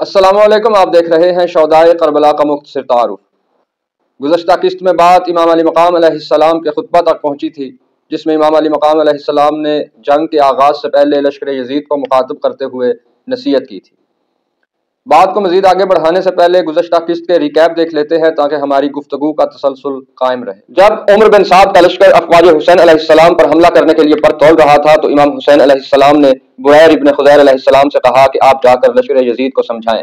السلام علیکم، آپ دیکھ رہے ہیں شہدائے کربلا کا مختصر تعارف۔ گزشتہ قسط میں بات امام علی مقام علیہ السلام کے خطبہ تک پہنچی تھی، جس میں امام علی مقام علیہ السلام نے جنگ کے آغاز سے پہلے لشکر یزید کو مخاطب کرتے ہوئے نصیحت کی تھی۔ بات کو مزید آگے بڑھانے سے پہلے گزشتہ قسط کے ریکیپ دیکھ لیتے ہیں تاکہ ہماری گفتگو کا تسلسل قائم رہے۔ جب عمر بن سعد کا لشکر افواج حسین علیہ السلام پر حملہ کرنے کے لیے پر تول رہا تھا تو امام حسین علیہ السلام نے بریر ابن خزیر علیہ السلام سے کہا کہ آپ جا کر لشکر یزید کو سمجھائیں۔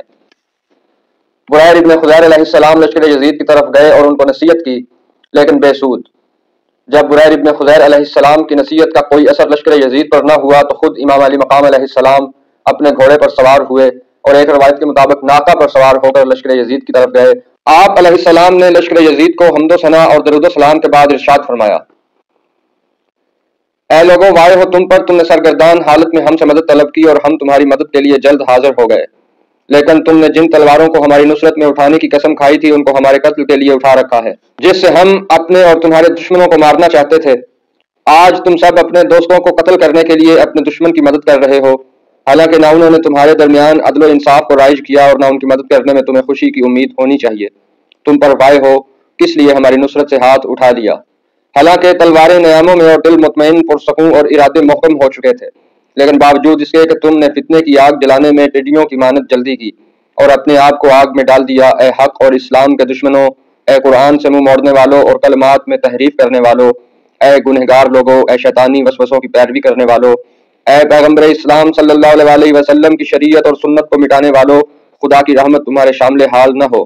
بریر ابن خزیر علیہ السلام لشکر یزید کی طرف گئے اور ان کو نصیحت کی، لیکن بے سود۔ جب بریر ابن خزیر علیہ السلام کی نصیحت کا کوئی اثر لشکر یزید پر نہ ہوا تو خود امام علی مقام علیہ السلام اپنے گھوڑے پر سوار ہوئے اور ایک روایت کے مطابق ناقہ پر سوار ہو کر لشکر یزید کی طرف گئے۔ آپ علیہ السلام نے لشکر یزید کو حمد و ثنا اور درود و سلام کے بعد ارشاد فرمایا، اے لوگوں، وائے ہو تم پر، تم نے سرگردان حالت میں ہم سے مدد طلب کی اور ہم تمہاری مدد کے لیے جلد حاضر ہو گئے، لیکن تم نے جن تلواروں کو ہماری نصرت میں اٹھانے کی قسم کھائی تھی ان کو ہمارے قتل کے لیے اٹھا رکھا ہے، جس سے ہم اپنے اور تمہارے دشمنوں کو مارنا چاہتے تھے۔ آج تم سب اپنے دوستوں کو قتل کرنے کے لیے اپنے دشمن کی مدد کر رہے ہو، حالانکہ نہ انہوں نے تمہارے درمیان عدل و انصاف کو رائج کیا اور نہ ان کی مدد کرنے میں تمہیں خوشی کی امید ہونی چاہیے۔ تم پر وائے ہو، کس لیے ہماری نصرت سے ہاتھ اٹھا لیا، حالانکہ تلواریں نیاموں میں اور دل مطمئن پرسکون اور ارادے محکم ہو چکے تھے، لیکن باوجود اس کے کہ تم نے فتنے کی آگ جلانے میں ٹڈیوں کی مانند جلدی کی اور اپنے آپ کو آگ میں ڈال دیا۔ اے حق اور اسلام کے دشمنوں، اے قرآن سے منہ موڑنے والوں اور کلمات میں تحریف کرنے والوں، اے گنہگار لوگوں، اے شیطانی وسوسوں کی پیروی کرنے والوں، اے پیغمبر اسلام صلی اللہ علیہ وسلم کی شریعت اور سنت کو مٹانے والوں، خدا کی رحمت تمہارے شامل حال نہ ہو۔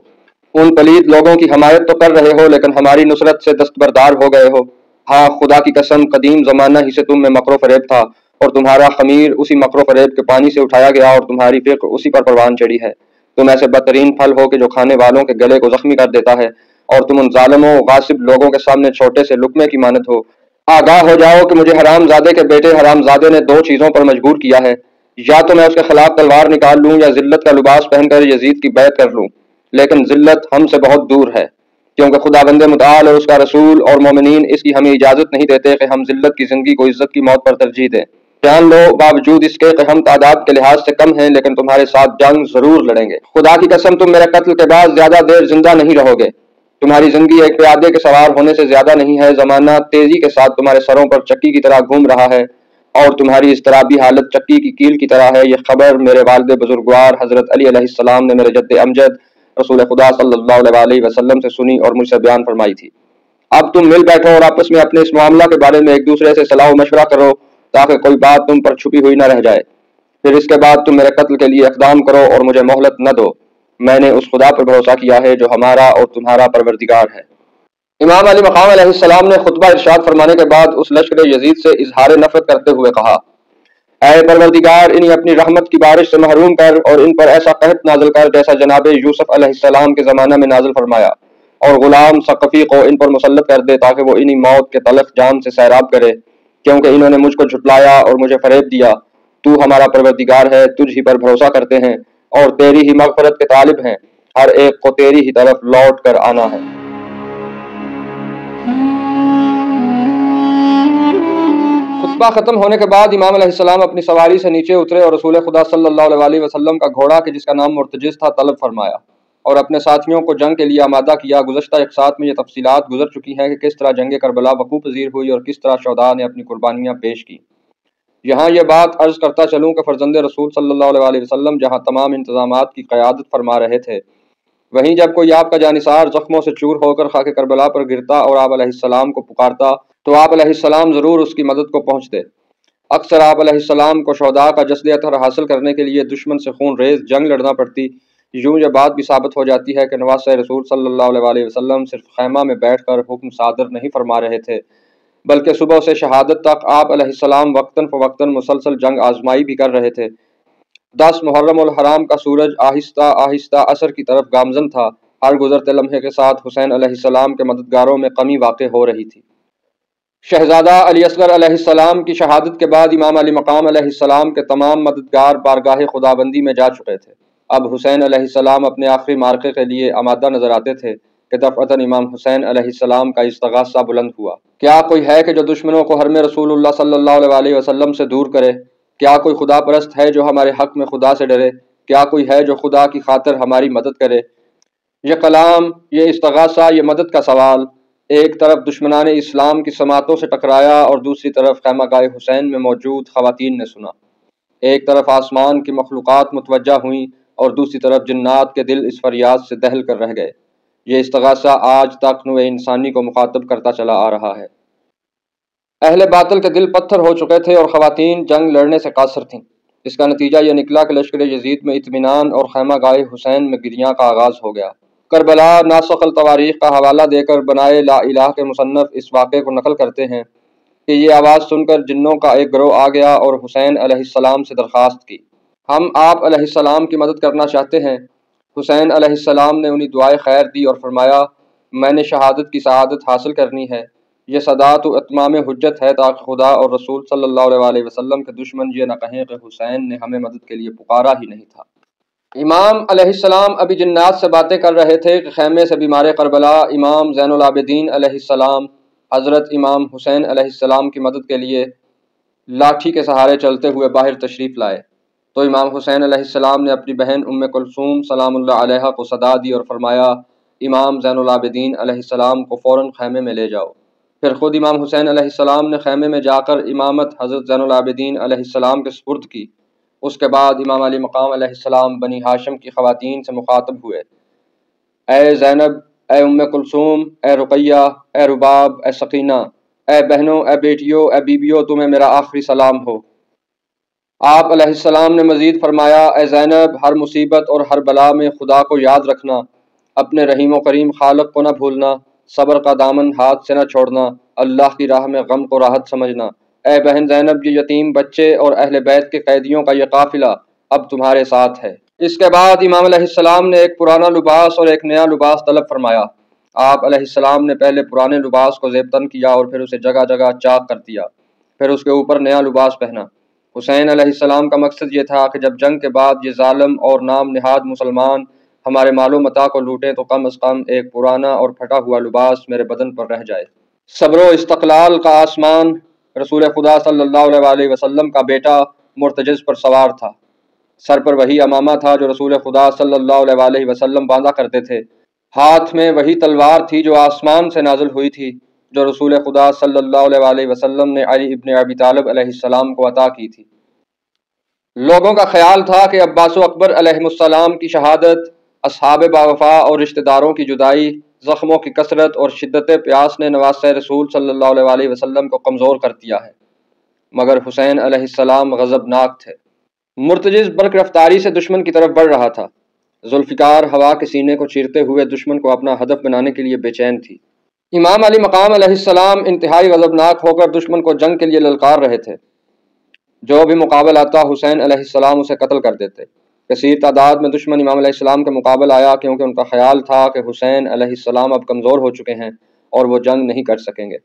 ان پلید لوگوں کی حمایت تو کر رہے ہو لیکن ہماری نصرت سے دستبردار ہو گئے ہو۔ ہاں، خدا کی قسم، قدیم زمانہ ہی سے تم میں مکر و فریب تھا اور تمہارا خمیر اسی مکر و فریب کے پانی سے اٹھایا گیا اور تمہاری فکر اسی پر پروان چڑھی ہے۔ تم ایسے بدترین پھل ہو کہ جو کھانے والوں کے گلے کو زخمی کر دیتا ہے، اور تم ان ظالموں غاصب لوگوں کے سامنے چھوٹے سے لقمے کی مانند ہو۔ آگاہ ہو جاؤ کہ مجھے حرام زادے کے بیٹے حرام زادے نے دو چیزوں پر مجبور کیا ہے، یا تو میں اس کے خلاف تلوار نکال لوں یا ذلت کا لباس پہن کر یزید کی بیعت کر لوں، لیکن ذلت ہم سے بہت دور ہے، کیونکہ خداوند متعال اور اس کا رسول اور مومنین اس کی ہمیں اجازت نہیں دیتے کہ ہم ذلت کی زندگی کو عزت کی موت پر ترجیح دیں۔ جان لو، باوجود اس کے کہ ہم تعداد کے لحاظ سے کم ہیں لیکن تمہارے ساتھ جنگ ضرور لڑیں گے۔ خدا کی قسم، تم میرے قتل کے بعد زیادہ دیر زندہ نہیں رہو گے۔ تمہاری زندگی ایک پیادے کے سوار ہونے سے زیادہ نہیں ہے۔ زمانہ تیزی کے ساتھ تمہارے سروں پر چکی کی طرح گھوم رہا ہے اور تمہاری اضطرابی حالت چکی کی کیل کی طرح ہے۔ یہ خبر میرے والد بزرگوار حضرت علی علیہ السلام نے میرے جد امجد رسول خدا صلی اللہ علیہ وسلم سے سنی اور مجھ سے بیان فرمائی تھی۔ اب تم مل بیٹھو اور آپس میں اپنے اس معاملہ کے بارے میں ایک دوسرے سے صلاح و مشورہ کرو تاکہ کوئی بات تم پر چھپی ہوئی نہ رہ جائے۔ پھر اس کے بعد تم میرے قتل کے لیے اقدام کرو اور مجھے مہلت نہ دو۔ میں نے اس خدا پر بھروسہ کیا ہے جو ہمارا اور تمہارا پروردگار ہے۔ امام علی مقام علیہ السلام نے خطبہ ارشاد فرمانے کے بعد اس لشکر یزید سے اظہار نفرت کرتے ہوئے کہا، اے پروردگار، انہیں اپنی رحمت کی بارش سے محروم کر اور ان پر ایسا قحط نازل کر جیسا جناب یوسف علیہ السلام کے زمانہ میں نازل فرمایا، اور غلام ثقفی کو ان پر مسلط کر دے تاکہ وہ انہی موت کے تلخ جام سے سیراب کرے، کیونکہ انہوں نے مجھ کو جھٹلایا اور مجھے فریب دیا۔ تو ہمارا پروردگار ہے، تجھ ہی پر بھروسہ کرتے ہیں اور تیری ہی مغفرت کے طالب ہیں، ہر ایک کو تیری ہی طرف لوٹ کر آنا ہے۔ خطبہ ختم ہونے کے بعد امام علیہ السلام اپنی سواری سے نیچے اترے اور رسول خدا صلی اللہ علیہ وسلم کا گھوڑا کہ جس کا نام مرتجز تھا طلب فرمایا اور اپنے ساتھیوں کو جنگ کے لیے آمادہ کیا۔ گزشتہ ایک ساتھ میں یہ تفصیلات گزر چکی ہیں کہ کس طرح جنگ کربلا وقوع پذیر ہوئی اور کس طرح شہداء نے اپنی قربانیاں پیش کی۔ یہاں یہ بات عرض کرتا چلوں کہ فرزند رسول صلی اللہ علیہ وسلم جہاں تمام انتظامات کی قیادت فرما رہے تھے، وہیں جب کوئی آپ کا جانثار زخموں سے چور ہو کر خاک کربلا پر گرتا اور آپ علیہ السلام کو پکارتا تو آپ علیہ السلام ضرور اس کی مدد کو پہنچتے۔ اکثر آپ علیہ السلام کو شہداء کا جسد اطہر حاصل کرنے کے لیے دشمن سے خون ریز جنگ لڑنا پڑتی۔ یوں یہ بات بھی ثابت ہو جاتی ہے کہ نواسہ رسول صلی اللہ علیہ وسلم صرف خیمہ میں بیٹھ کر حکم صادر نہیں فرما رہے تھے، بلکہ صبح سے شہادت تک آپ علیہ السلام وقتاً فوقتاً مسلسل جنگ آزمائی بھی کر رہے تھے۔ 10 محرم الحرام کا سورج آہستہ آہستہ عصر کی طرف گامزن تھا۔ ہر گزرتے لمحے کے ساتھ حسین علیہ السلام کے مددگاروں میں کمی واقع ہو رہی تھی۔ شہزادہ علی اصغر علیہ السلام کی شہادت کے بعد امام علی مقام علیہ السلام کے تمام مددگار بارگاہ خداوندی میں جا چکے تھے۔ اب حسین علیہ السلام اپنے آخری معرکے کے لیے آمادہ نظر آتے تھے کہ دفعتاً امام حسین علیہ السلام کا استغاثہ بلند ہوا۔ کیا کوئی ہے کہ جو دشمنوں کو حرم رسول اللہ صلی اللہ علیہ وسلم سے دور کرے؟ کیا کوئی خدا پرست ہے جو ہمارے حق میں خدا سے ڈرے؟ کیا کوئی ہے جو خدا کی خاطر ہماری مدد کرے؟ یہ کلام، یہ استغاثہ، یہ مدد کا سوال ایک طرف دشمنان اسلام کی سماعتوں سے ٹکرایا اور دوسری طرف خیمہ گاہ حسین میں موجود خواتین نے سنا۔ ایک طرف آسمان کی مخلوقات متوجہ ہوئیں اور دوسری طرف جنات کے دل اس فریاد سے دہل کر رہ گئے۔ یہ استغاثہ آج تک نوع انسانی کو مخاطب کرتا چلا آ رہا ہے۔ اہل باطل کے دل پتھر ہو چکے تھے اور خواتین جنگ لڑنے سے قاصر تھیں۔ اس کا نتیجہ یہ نکلا کہ لشکر یزید میں اطمینان اور خیمہ گاہ حسین میں گریاں کا آغاز ہو گیا۔ کربلا ناسخ التواریخ کا حوالہ دے کر بنائے لا الہ کے مصنف اس واقعے کو نقل کرتے ہیں کہ یہ آواز سن کر جنوں کا ایک گروہ آ گیا اور حسین علیہ السلام سے درخواست کی، ہم آپ علیہ السلام کی مدد کرنا چاہتے ہیں۔ حسین علیہ السلام نے انہیں دعائے خیر دی اور فرمایا، میں نے شہادت کی سعادت حاصل کرنی ہے۔ یہ صداۃ و اتمام حجت ہے تاکہ خدا اور رسول صلی اللہ علیہ وسلم کے دشمن یہ نہ کہیں کہ حسین نے ہمیں مدد کے لیے پکارا ہی نہیں تھا۔ امام علیہ السلام ابھی جنات سے باتیں کر رہے تھے کہ خیمے سے بیمار کربلا امام زین العابدین علیہ السلام حضرت امام حسین علیہ السلام کی مدد کے لیے لاٹھی کے سہارے چلتے ہوئے باہر تشریف لائے تو امام حسین علیہ السلام نے اپنی بہن ام کلثوم سلام اللہ علیہا کو صدا دی اور فرمایا، امام زین العابدین علیہ السلام کو فوراً خیمے میں لے جاؤ۔ پھر خود امام حسین علیہ السلام نے خیمے میں جا کر امامت حضرت زین العابدین علیہ السلام کے سپرد کی۔ اس کے بعد امام علی مقام علیہ السلام بنی ہاشم کی خواتین سے مخاطب ہوئے، اے زینب، اے ام کلثوم، اے رقیہ، اے رباب، اے سکینہ، اے بہنوں، اے بیٹیوں، اے بیبیوں، تمہیں میرا آخری سلام ہو۔ آپ علیہ السلام نے مزید فرمایا، اے زینب، ہر مصیبت اور ہر بلا میں خدا کو یاد رکھنا، اپنے رحیم و کریم خالق کو نہ بھولنا، صبر کا دامن ہاتھ سے نہ چھوڑنا، اللہ کی راہ میں غم کو راحت سمجھنا۔ اے بہن زینب، یہ یتیم بچے اور اہل بیت کے قیدیوں کا یہ قافلہ اب تمہارے ساتھ ہے۔ اس کے بعد امام علیہ السلام نے ایک پرانا لباس اور ایک نیا لباس طلب فرمایا۔ آپ علیہ السلام نے پہلے پرانے لباس کو زیبتن کیا اور پھر اسے جگہ جگہ چاک کر دیا، پھر اس کے اوپر نیا لباس پہنا۔ حسین علیہ السلام کا مقصد یہ تھا کہ جب جنگ کے بعد یہ ظالم اور نام نہاد مسلمان ہمارے مال و متاع کو لوٹیں تو کم از کم ایک پرانا اور پھٹا ہوا لباس میرے بدن پر رہ جائے۔ صبر و استقلال کا آسمان رسول خدا صلی اللہ علیہ وسلم کا بیٹا مرتجز پر سوار تھا۔ سر پر وہی امامہ تھا جو رسول خدا صلی اللہ علیہ وسلم باندھا کرتے تھے۔ ہاتھ میں وہی تلوار تھی جو آسمان سے نازل ہوئی تھی، جو رسول خدا صلی اللہ علیہ وسلم نے علی ابن ابی طالب علیہ السلام کو عطا کی تھی۔ لوگوں کا خیال تھا کہ عباس و اکبر علیہ السلام کی شہادت، اصحاب باوفا اور رشتہ داروں کی جدائی، زخموں کی کثرت اور شدت پیاس نے نواسہ رسول صلی اللہ علیہ وسلم کو کمزور کر دیا ہے، مگر حسین علیہ السلام غضبناک تھے۔ مرتجز برق رفتاری سے دشمن کی طرف بڑھ رہا تھا، ذوالفقار ہوا کے سینے کو چیرتے ہوئے دشمن کو اپنا ہدف بنانے کے لیے بے چین تھی۔ امام علی مقام علیہ السلام انتہائی غضبناک ہو کر دشمن کو جنگ کے لیے للکار رہے تھے۔ جو بھی مقابل آتا حسین علیہ السلام اسے قتل کر دیتے۔ کثیر تعداد میں دشمن امام علیہ السلام کے مقابل آیا کیونکہ ان کا خیال تھا کہ حسین علیہ السلام اب کمزور ہو چکے ہیں اور وہ جنگ نہیں کر سکیں گے،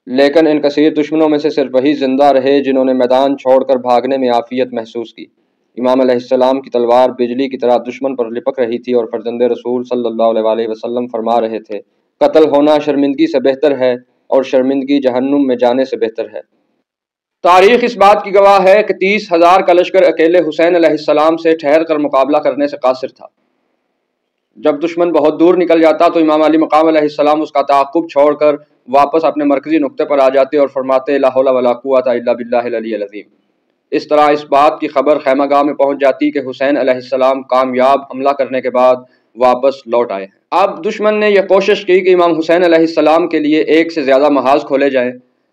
لیکن ان کثیر دشمنوں میں سے صرف وہی زندہ رہے جنہوں نے میدان چھوڑ کر بھاگنے میں عافیت محسوس کی۔ امام علیہ السلام کی تلوار بجلی کی طرح دشمن پر لپک رہی تھی اور فرزند رسول صلی اللہ علیہ وسلم فرما رہے تھے، قتل ہونا شرمندگی سے بہتر ہے اور شرمندگی جہنم میں جانے سے بہتر ہے۔ تاریخ اس بات کی گواہ ہے کہ 30,000 کا لشکر اکیلے حسین علیہ السلام سے ٹھہر کر مقابلہ کرنے سے قاصر تھا۔ جب دشمن بہت دور نکل جاتا تو امام علی مقام علیہ السلام اس کا تعاقب چھوڑ کر واپس اپنے مرکزی نقطے پر آ جاتے اور فرماتے، لا حول ولا قوۃ الا باللہ العلی العظیم۔ اس طرح اس بات کی خبر خیمہ گاہ میں پہنچ جاتی کہ حسین علیہ السلام کامیاب حملہ کرنے کے بعد واپس لوٹ آئے ہیں۔ اب دشمن نے یہ کوشش کی کہ امام حسین علیہ السلام کے لیے ایک سے زیادہ محاذ کھولے جائیں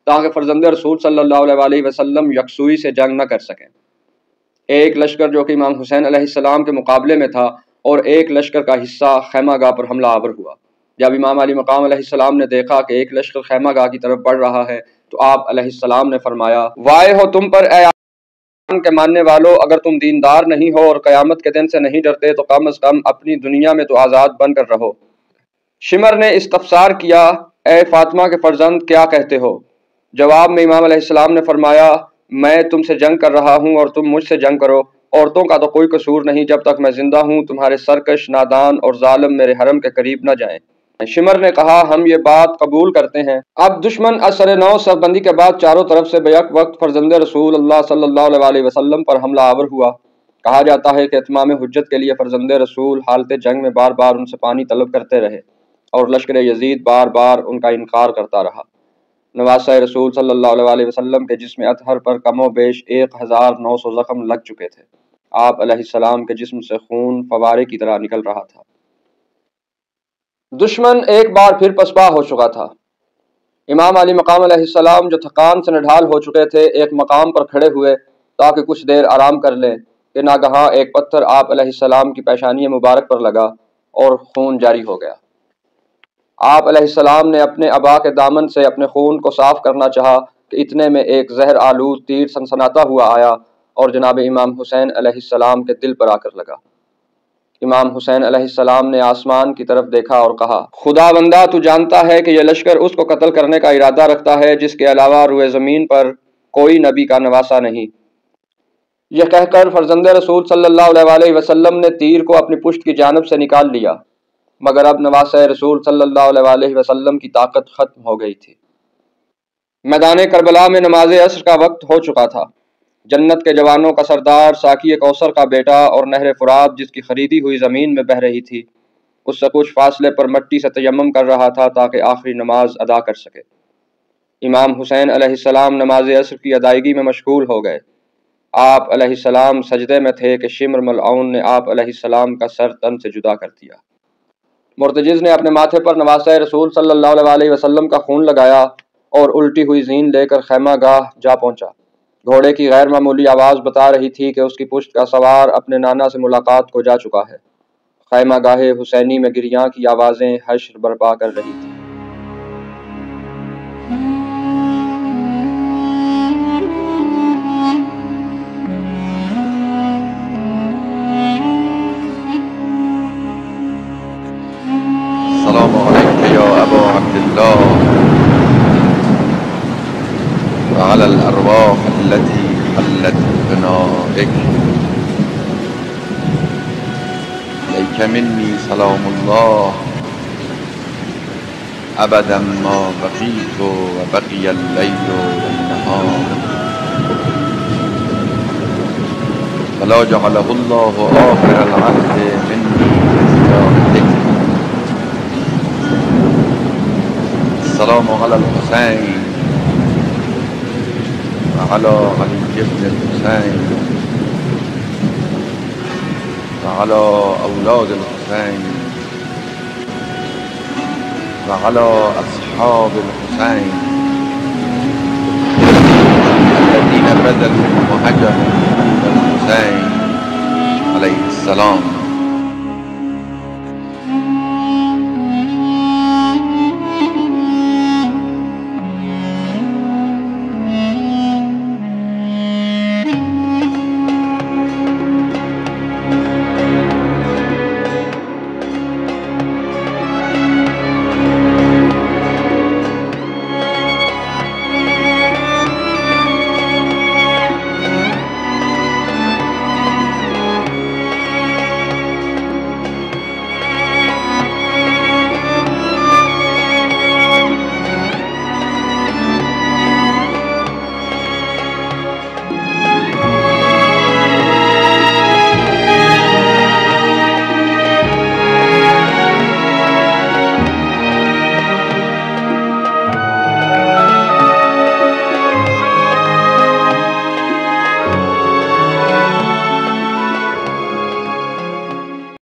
تاکہ فرزند رسول صلی اللہ علیہ وسلم یکسوئی سے جنگ نہ کر سکیں۔ ایک لشکر جو کہ امام حسین علیہ السلام کے مقابلے میں تھا اور ایک لشکر کا حصہ خیمہ گاہ پر حملہ آور ہوا۔ جب امام علی مقام علیہ السلام نے دیکھا کہ ایک لشکر خیمہ گاہ کی طرف بڑھ رہا ہے تو آپ علیہ السلام نے فرمایا، وائے ہو تم پر اے آسمان کے ماننے والو، اگر تم دیندار نہیں ہو اور قیامت کے دن سے نہیں ڈرتے تو کم از کم اپنی دنیا میں تو آزاد بن کر رہو۔ شمر نے استفسار کیا، اے فاطمہ کے فرزند کیا کہتے ہو؟ جواب میں امام علیہ السلام نے فرمایا، میں تم سے جنگ کر رہا ہوں اور تم مجھ سے جنگ کرو۔ عورتوں کا تو کوئی قصور نہیں، جب تک میں زندہ ہوں تمہارے سرکش، نادان اور ظالم میرے حرم کے قریب نہ جائیں۔ شمر نے کہا، ہم یہ بات قبول کرتے ہیں۔ اب دشمن اثر نو صف بندی کے بعد چاروں طرف سے بیک وقت فرزند رسول اللہ صلی اللہ علیہ وسلم پر حملہ آور ہوا۔ کہا جاتا ہے کہ اتمام حجت کے لیے فرزند رسول حالت جنگ میں بار بار ان سے پانی طلب کرتے رہے اور لشکر یزید بار بار ان کا انکار کرتا رہا۔ نواسہ رسول صلی اللہ علیہ وسلم کے جسم اطہر پر کم و بیش 1900 زخم لگ چکے تھے۔ آپ علیہ السلام کے جسم سے خون فوارے کی طرح نکل رہا تھا۔ دشمن ایک بار پھر پسپا ہو چکا تھا۔ امام علی مقام علیہ السلام جو تھکان سے نڈھال ہو چکے تھے، ایک مقام پر کھڑے ہوئے تاکہ کچھ دیر آرام کر لیں کہ ناگہاں ایک پتھر آپ علیہ السلام کی پیشانی مبارک پر لگا اور خون جاری ہو گیا۔ آپ علیہ السلام نے اپنے عبا کے دامن سے اپنے خون کو صاف کرنا چاہا کہ اتنے میں ایک زہر آلود تیر سنسناتا ہوا آیا اور جناب امام حسین علیہ السلام کے دل پر آ کر لگا۔ امام حسین علیہ السلام نے آسمان کی طرف دیکھا اور کہا، خدا بندہ تو جانتا ہے کہ یہ لشکر اس کو قتل کرنے کا ارادہ رکھتا ہے جس کے علاوہ روئے زمین پر کوئی نبی کا نواسہ نہیں۔ یہ کہہ کر فرزند رسول صلی اللہ علیہ وسلم نے تیر کو اپنی پشت کی جانب سے نکال لیا، مگر اب نواسہ رسول صلی اللہ علیہ وسلم کی طاقت ختم ہو گئی تھی۔ میدان کربلا میں نماز عصر کا وقت ہو چکا تھا۔ جنت کے جوانوں کا سردار، ساقی کوثر کا بیٹا اور نہر فرات جس کی خریدی ہوئی زمین میں بہہ رہی تھی، اس سے کچھ فاصلے پر مٹی سے تیمم کر رہا تھا تاکہ آخری نماز ادا کر سکے۔ امام حسین علیہ السلام نماز عصر کی ادائیگی میں مشغول ہو گئے۔ آپ علیہ السلام سجدے میں تھے کہ شمر ملعون نے آپ علیہ السلام کا سر تن سے جدا کر دیا۔ مرتجز نے اپنے ماتھے پر نواسہ رسول صلی اللہ علیہ وسلم کا خون لگایا اور الٹی ہوئی زین لے کر خیمہ گاہ جا پہنچا۔ گھوڑے کی غیر معمولی آواز بتا رہی تھی کہ اس کی پشت کا سوار اپنے نانا سے ملاقات کو جا چکا ہے۔ خیمہ گاہ حسینی میں گریاں کی آوازیں حشر برپا کر رہی تھی۔ السلام علیکم یا ابا عبداللہ وعلی الارواح التي حلت بنائک، لیک منی سلام اللہ ابدا ما بقیت وبقی اللیل والنہار، ولا جعلہ اللہ آخر العهد منی بزیارتک۔ السلام علی الحسین وعلی علی بن الحسین وعلی اولاد الحسین وعلی اصحاب الحسین الذین بذلوا وهجروا الحسین علیہ السلام۔